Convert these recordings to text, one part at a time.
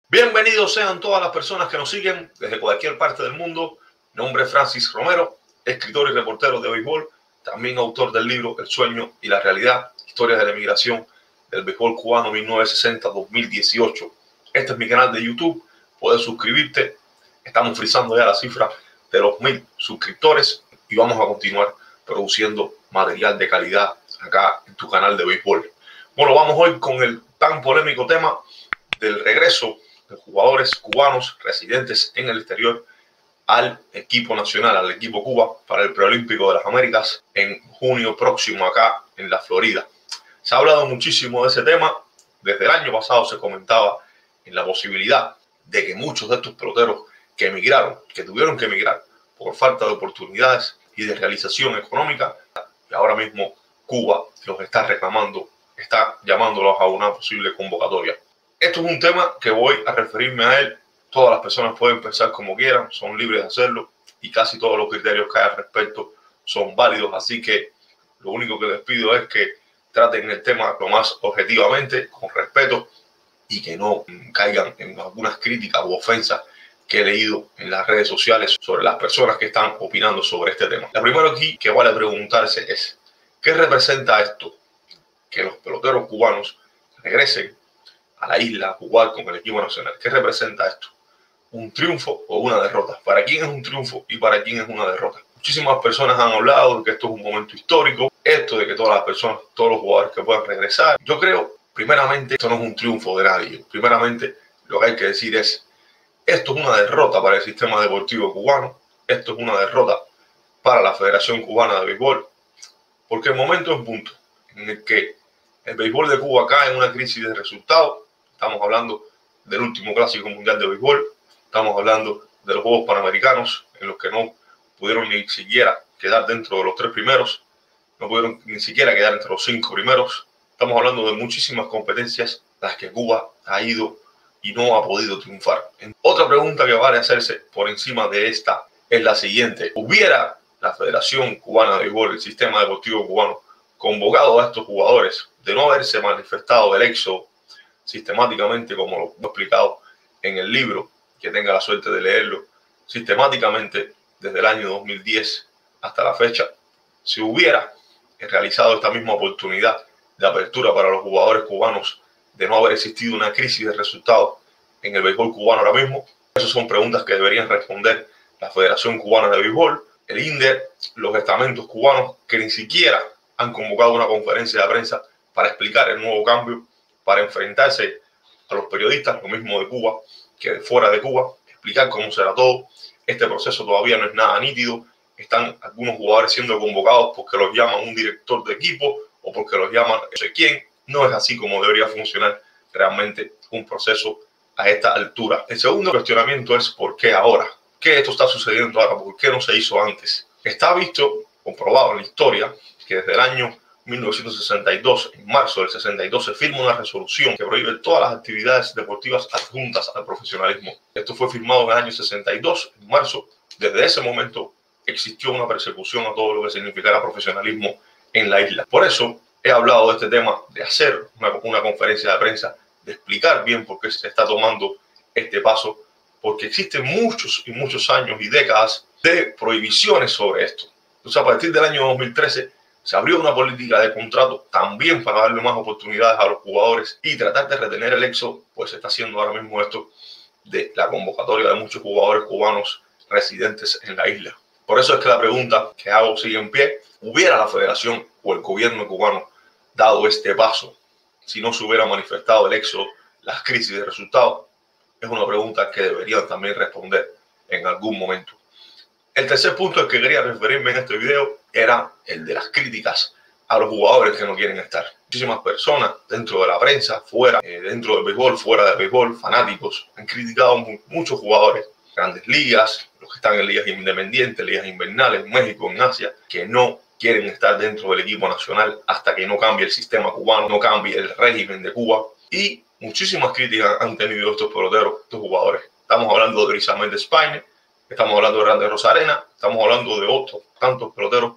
Bienvenidos sean todas las personas que nos siguen desde cualquier parte del mundo. Mi nombre es Francis Romero, escritor y reportero de béisbol, también autor del libro El sueño y la realidad, historias de la emigración del béisbol cubano 1960-2018. Este es mi canal de YouTube, puedes suscribirte. Estamos frisando ya la cifra de los 1000 suscriptores y vamos a continuar produciendo material de calidad acá en tu canal de béisbol. Bueno, vamos hoy con el tan polémico tema del regreso de jugadores cubanos residentes en el exterior al equipo nacional, al equipo Cuba, para el Preolímpico de las Américas en junio próximo acá en la Florida. Se ha hablado muchísimo de ese tema. Desde el año pasado se comentaba en la posibilidad de que muchos de estos peloteros que emigraron, que tuvieron que emigrar por falta de oportunidades y de realización económica, y ahora mismo Cuba los está reclamando, está llamándolos a una posible convocatoria. Esto es un tema que voy a referirme a él. Todas las personas pueden pensar como quieran, son libres de hacerlo y casi todos los criterios que hay al respecto son válidos. Así que lo único que les pido es que traten el tema lo más objetivamente, con respeto, y que no caigan en algunas críticas u ofensas que he leído en las redes sociales sobre las personas que están opinando sobre este tema. Lo primero aquí que vale preguntarse es, ¿qué representa esto? Que los peloteros cubanos regresen a la isla a jugar con el equipo nacional. ¿Qué representa esto? ¿Un triunfo o una derrota? ¿Para quién es un triunfo y para quién es una derrota? Muchísimas personas han hablado de que esto es un momento histórico, esto de que todas las personas, todos los jugadores que puedan regresar. Yo creo, primeramente, esto no es un triunfo de nadie. Primeramente, lo que hay que decir es, esto es una derrota para el sistema deportivo cubano, esto es una derrota para la Federación Cubana de Béisbol, porque el momento es un punto en el que el béisbol de Cuba cae en una crisis de resultados. Estamos hablando del último clásico mundial de béisbol. Estamos hablando de los Juegos Panamericanos, en los que no pudieron ni siquiera quedar dentro de los 3 primeros. No pudieron ni siquiera quedar entre los 5 primeros. Estamos hablando de muchísimas competencias las que Cuba ha ido y no ha podido triunfar. Otra pregunta que vale hacerse por encima de esta es la siguiente. ¿Hubiera la Federación Cubana de Béisbol, el sistema deportivo cubano, convocado a estos jugadores de no haberse manifestado el éxodo sistemáticamente, como lo he explicado en el libro, que tenga la suerte de leerlo, sistemáticamente desde el año 2010 hasta la fecha, si hubiera realizado esta misma oportunidad de apertura para los jugadores cubanos de no haber existido una crisis de resultados en el béisbol cubano ahora mismo? Esas son preguntas que deberían responder la Federación Cubana de Béisbol, el INDER, los estamentos cubanos, que ni siquiera han convocado una conferencia de prensa para explicar el nuevo cambio, para enfrentarse a los periodistas, lo mismo de Cuba que de fuera de Cuba, explicar cómo será todo. Este proceso todavía no es nada nítido. Están algunos jugadores siendo convocados porque los llama un director de equipo o porque los llama no sé quién. No es así como debería funcionar realmente un proceso a esta altura. El segundo cuestionamiento es ¿por qué ahora? ¿Qué esto está sucediendo ahora? ¿Por qué no se hizo antes? Está visto, comprobado en la historia, que desde el año 1962, en marzo del 62, se firma una resolución que prohíbe todas las actividades deportivas adjuntas al profesionalismo. Esto fue firmado en el año 62, en marzo. Desde ese momento existió una persecución a todo lo que significara profesionalismo en la isla. Por eso he hablado de este tema, de hacer una conferencia de prensa, de explicar bien por qué se está tomando este paso, porque existen muchos y muchos años y décadas de prohibiciones sobre esto. Entonces, a partir del año 2013, se abrió una política de contrato también para darle más oportunidades a los jugadores y tratar de retener el éxodo, pues se está haciendo ahora mismo esto de la convocatoria de muchos jugadores cubanos residentes en la isla. Por eso es que la pregunta que hago sigue en pie. ¿Hubiera la federación o el gobierno cubano dado este paso si no se hubiera manifestado el éxodo, las crisis de resultados? Es una pregunta que deberían también responder en algún momento. El tercer punto al que quería referirme en este video era el de las críticas a los jugadores que no quieren estar. Muchísimas personas dentro de la prensa, fuera, dentro del béisbol, fuera del béisbol, fanáticos, han criticado muchos jugadores, grandes ligas, los que están en ligas independientes, ligas invernales, en México, en Asia, que no quieren estar dentro del equipo nacional hasta que no cambie el sistema cubano, no cambie el régimen de Cuba. Y muchísimas críticas han tenido estos peloteros, estos jugadores. Estamos hablando de Grisel Méndez-Spiner, estamos hablando de Randy Arozarena, estamos hablando de otros tantos peloteros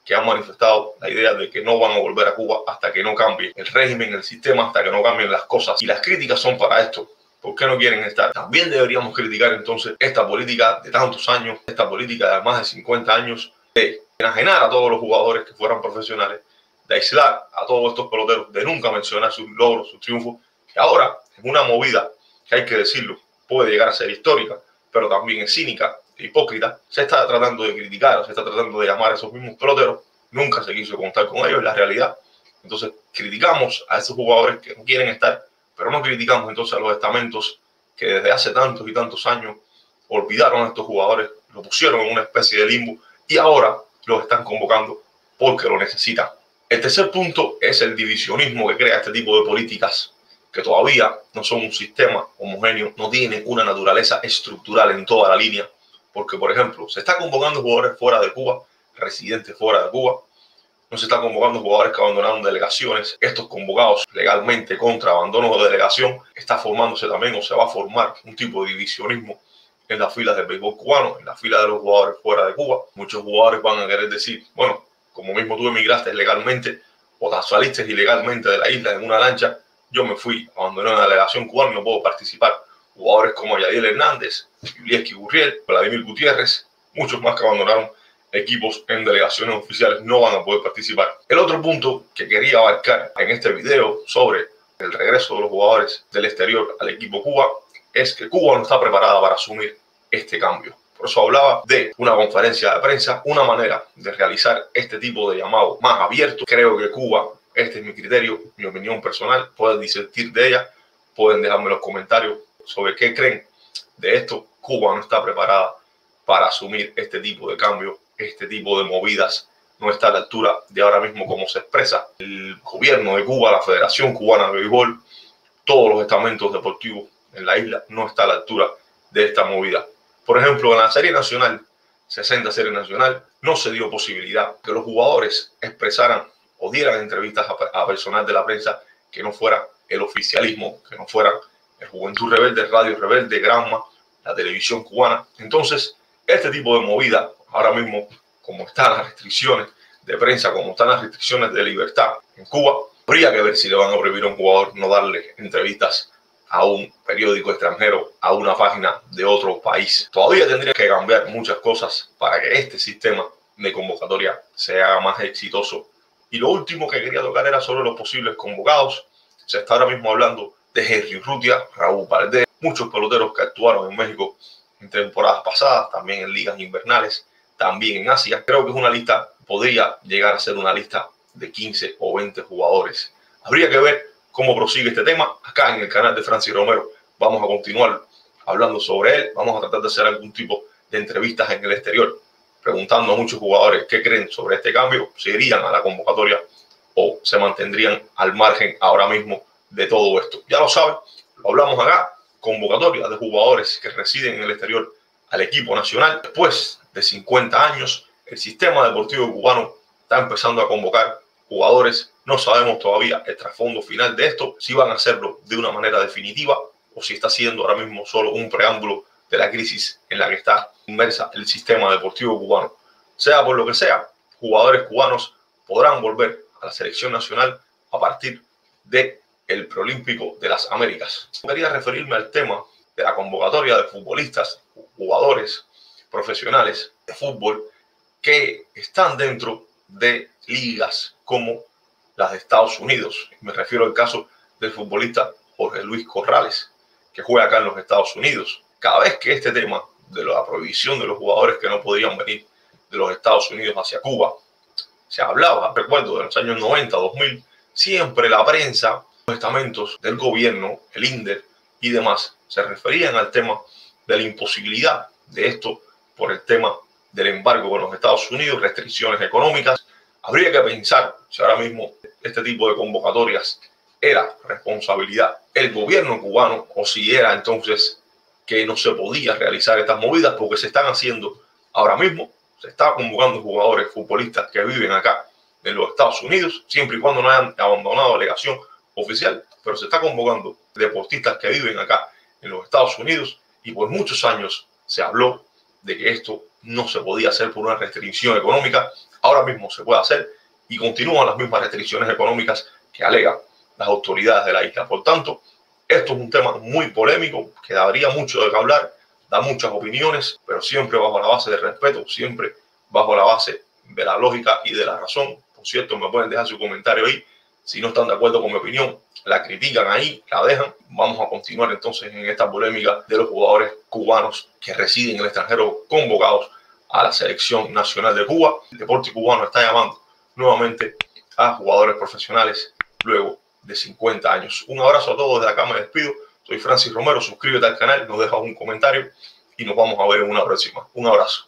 que han manifestado la idea de que no van a volver a Cuba hasta que no cambie el régimen, el sistema, hasta que no cambien las cosas. Y las críticas son para esto, ¿Por qué no quieren estar? También deberíamos criticar entonces esta política de tantos años, esta política de más de 50 años, de enajenar a todos los jugadores que fueran profesionales, de aislar a todos estos peloteros, de nunca mencionar sus logros, sus triunfos, que ahora es una movida que hay que decirlo, puede llegar a ser histórica, pero también es cínica e hipócrita. Se está tratando de criticar, se está tratando de llamar a esos mismos peloteros, nunca se quiso contar con ellos, es la realidad. Entonces criticamos a esos jugadores que no quieren estar, pero no criticamos entonces a los estamentos que desde hace tantos y tantos años olvidaron a estos jugadores, lo pusieron en una especie de limbo y ahora los están convocando porque lo necesitan. El tercer punto es el divisionismo que crea este tipo de políticas que todavía no son un sistema homogéneo, no tienen una naturaleza estructural en toda la línea, porque por ejemplo se está convocando jugadores fuera de Cuba, residentes fuera de Cuba, no se está convocando jugadores que abandonaron delegaciones. Estos convocados legalmente contra abandono de delegación, está formándose también o se va a formar un tipo de divisionismo en las filas del béisbol cubano, en las filas de los jugadores fuera de Cuba. Muchos jugadores van a querer decir, bueno, como mismo tú emigraste legalmente o te saliste ilegalmente de la isla en una lancha, yo me fui, abandoné la delegación cubana y no puedo participar. Jugadores como Yadiel Hernández, Yulieski Gurriel, Vladimir Gutiérrez, muchos más que abandonaron equipos en delegaciones oficiales no van a poder participar. El otro punto que quería abarcar en este video sobre el regreso de los jugadores del exterior al equipo Cuba es que Cuba no está preparada para asumir este cambio. Por eso hablaba de una conferencia de prensa, una manera de realizar este tipo de llamado más abierto. Creo que Cuba, este es mi criterio, mi opinión personal, pueden disentir de ella, pueden dejarme en los comentarios sobre qué creen de esto. Cuba no está preparada para asumir este tipo de cambio, este tipo de movidas, no está a la altura de ahora mismo como se expresa el gobierno de Cuba, la Federación Cubana de Béisbol, todos los estamentos deportivos en la isla no está a la altura de esta movida. Por ejemplo, en la Serie Nacional, 60 Serie Nacional, no se dio posibilidad que los jugadores expresaran o dieran entrevistas a personal de la prensa que no fuera el oficialismo, que no fuera el Juventud Rebelde, Radio Rebelde, Granma, la televisión cubana. Entonces, este tipo de movida, ahora mismo, como están las restricciones de prensa, como están las restricciones de libertad en Cuba, habría que ver si le van a prohibir a un jugador no darle entrevistas a un periódico extranjero, a una página de otro país. Todavía tendría que cambiar muchas cosas para que este sistema de convocatoria se haga más exitoso. Y lo último que quería tocar era sobre los posibles convocados. Se está ahora mismo hablando de Henry Urrutia, Raúl Valdez, muchos peloteros que actuaron en México en temporadas pasadas, también en ligas invernales, también en Asia. Creo que es una lista, podría llegar a ser una lista de 15 o 20 jugadores. Habría que ver cómo prosigue este tema. Acá en el canal de Francis Romero vamos a continuar hablando sobre él. Vamos a tratar de hacer algún tipo de entrevistas en el exterior, preguntando a muchos jugadores qué creen sobre este cambio, si irían a la convocatoria o se mantendrían al margen ahora mismo de todo esto. Ya lo saben, lo hablamos acá, convocatoria de jugadores que residen en el exterior al equipo nacional. Después de 50 años, el sistema deportivo cubano está empezando a convocar jugadores. No sabemos todavía el trasfondo final de esto, si van a hacerlo de una manera definitiva o si está siendo ahora mismo solo un preámbulo de la crisis en la que está inmersa el sistema deportivo cubano. Sea por lo que sea, jugadores cubanos podrán volver a la selección nacional a partir del Preolímpico de las Américas. Quería referirme al tema de la convocatoria de futbolistas, jugadores profesionales de fútbol que están dentro de ligas como las de Estados Unidos. Me refiero al caso del futbolista Jorge Luis Corrales, que juega acá en los Estados Unidos. Cada vez que este tema de la prohibición de los jugadores que no podían venir de los Estados Unidos hacia Cuba se hablaba, recuerdo, de los años 90, 2000, siempre la prensa, los estamentos del gobierno, el INDER y demás, se referían al tema de la imposibilidad de esto por el tema del embargo con los Estados Unidos, restricciones económicas. Habría que pensar si ahora mismo este tipo de convocatorias era responsabilidad del gobierno cubano o si era entonces que no se podía realizar estas movidas porque se están haciendo ahora mismo. Se está convocando jugadores, futbolistas que viven acá en los Estados Unidos, siempre y cuando no hayan abandonado delegación oficial, pero se está convocando deportistas que viven acá en los Estados Unidos y por muchos años se habló de que esto no se podía hacer por una restricción económica. Ahora mismo se puede hacer y continúan las mismas restricciones económicas que alegan las autoridades de la isla. Por tanto, Esto es un tema muy polémico que daría mucho de qué hablar, da muchas opiniones, pero siempre bajo la base del respeto, siempre bajo la base de la lógica y de la razón. Por cierto, me pueden dejar su comentario ahí. Si no están de acuerdo con mi opinión, la critican ahí, la dejan. Vamos a continuar entonces en esta polémica de los jugadores cubanos que residen en el extranjero convocados a la selección nacional de Cuba. El deporte cubano está llamando nuevamente a jugadores profesionales luego de 50 años. Un abrazo a todos, desde acá me despido. Soy Francis Romero, suscríbete al canal, nos dejas un comentario y nos vamos a ver en una próxima. Un abrazo.